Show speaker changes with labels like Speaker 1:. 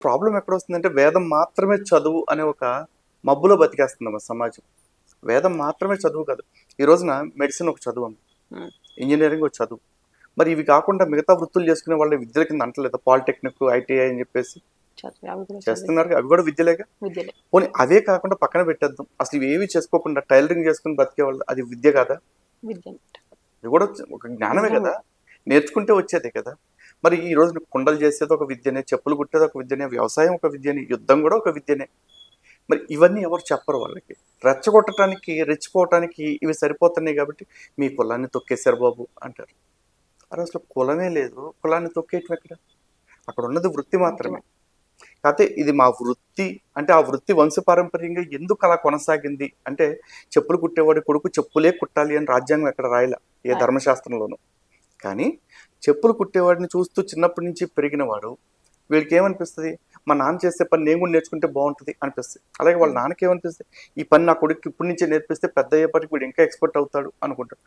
Speaker 1: Problem ఎక్కడొస్తుందంటే వేదం మాత్రమే చదువు అనే ఒక మబ్బులో బతికేస్తుంది మన సమాజం. వేదం మాత్రమే చదువు కాదు. ఈ రోజున మెడిసిన్ ఒక చదువు అండి.
Speaker 2: హ్మ్.
Speaker 1: ఇంజినీరింగ్ ఒక చదువు. మరి ఇవి కాకుండా మిగతా వృత్తులు చేసుకునే వాళ్ళ విద్యల కింద అంటలేదా? పాలిటెక్నిక్, ఐటీఐ అని చెప్పేసి
Speaker 2: చదివి అవి కూడా చదివి
Speaker 1: చేస్తున్నారు. అవి కూడా విద్యలేగా.
Speaker 2: విద్యలే.
Speaker 1: పోనీ అవే కాకుండా పక్కన పెట్టేద్దాం. అసలు ఇవేవి చేసుకోకుండా టైలరింగ్ చేసుకుని బతికేవాళ్ళు అది విద్య కాదా?
Speaker 2: విద్య
Speaker 1: ఇది కూడా ఒక జ్ఞానమే
Speaker 2: నిజంగా.
Speaker 1: కదా! నేర్చుకుంటే వచ్చేదే కదా! మరి ఈ రోజున కుండలు చేసేది ఒక విద్యనే, చెప్పులు కుట్టేది ఒక విద్యనే, వ్యవసాయం ఒక విద్యనే, యుద్ధం కూడా ఒక విద్యనే. మరి ఇవన్నీ ఎవరు చెప్పరు వాళ్ళకి. రెచ్చగొట్టడానికి, రెచ్చిపోవటానికి ఇవి సరిపోతున్నాయి కాబట్టి, మీ కులాన్ని తొక్కేశారు బాబు అంటారు. అరే అసలు కులమే లేదు. కులాన్ని తొక్కేయటం ఎక్కడ? అక్కడ ఉన్నది వృత్తి మాత్రమే. కాకపోతే ఇది మా వృత్తి అంటే ఆ వృత్తి వంశపారంపర్యంగా ఎందుకు అలా కొనసాగింది అంటే చెప్పులు కుట్టేవాడి కొడుకు చెప్పులే కుట్టాలి అని రాజ్యాంగం ఎక్కడ రాయల ఏ
Speaker 2: రాయల.
Speaker 1: ధర్మశాస్త్రంలోనూ. కానీ చెప్పులు కుట్టేవాడిని చూస్తూ చిన్నప్పటి నుంచి పెరిగిన వాడు వీళ్ళకి ఏమనిపిస్తుంది, మా నాన్న చేసే పని నేను కూడా నేర్చుకుంటే బాగుంటుంది అనిపిస్తుంది. అలాగే వాళ్ళ నాన్నకి ఏమనిపిస్తుంది, ఈ పని నా కొడుకు ఇప్పటి నుంచే నేర్పిస్తే పెద్ద అయ్యేపటికి వీడు ఇంకా ఎక్స్పర్ట్ అవుతాడు అనుకుంటాడు.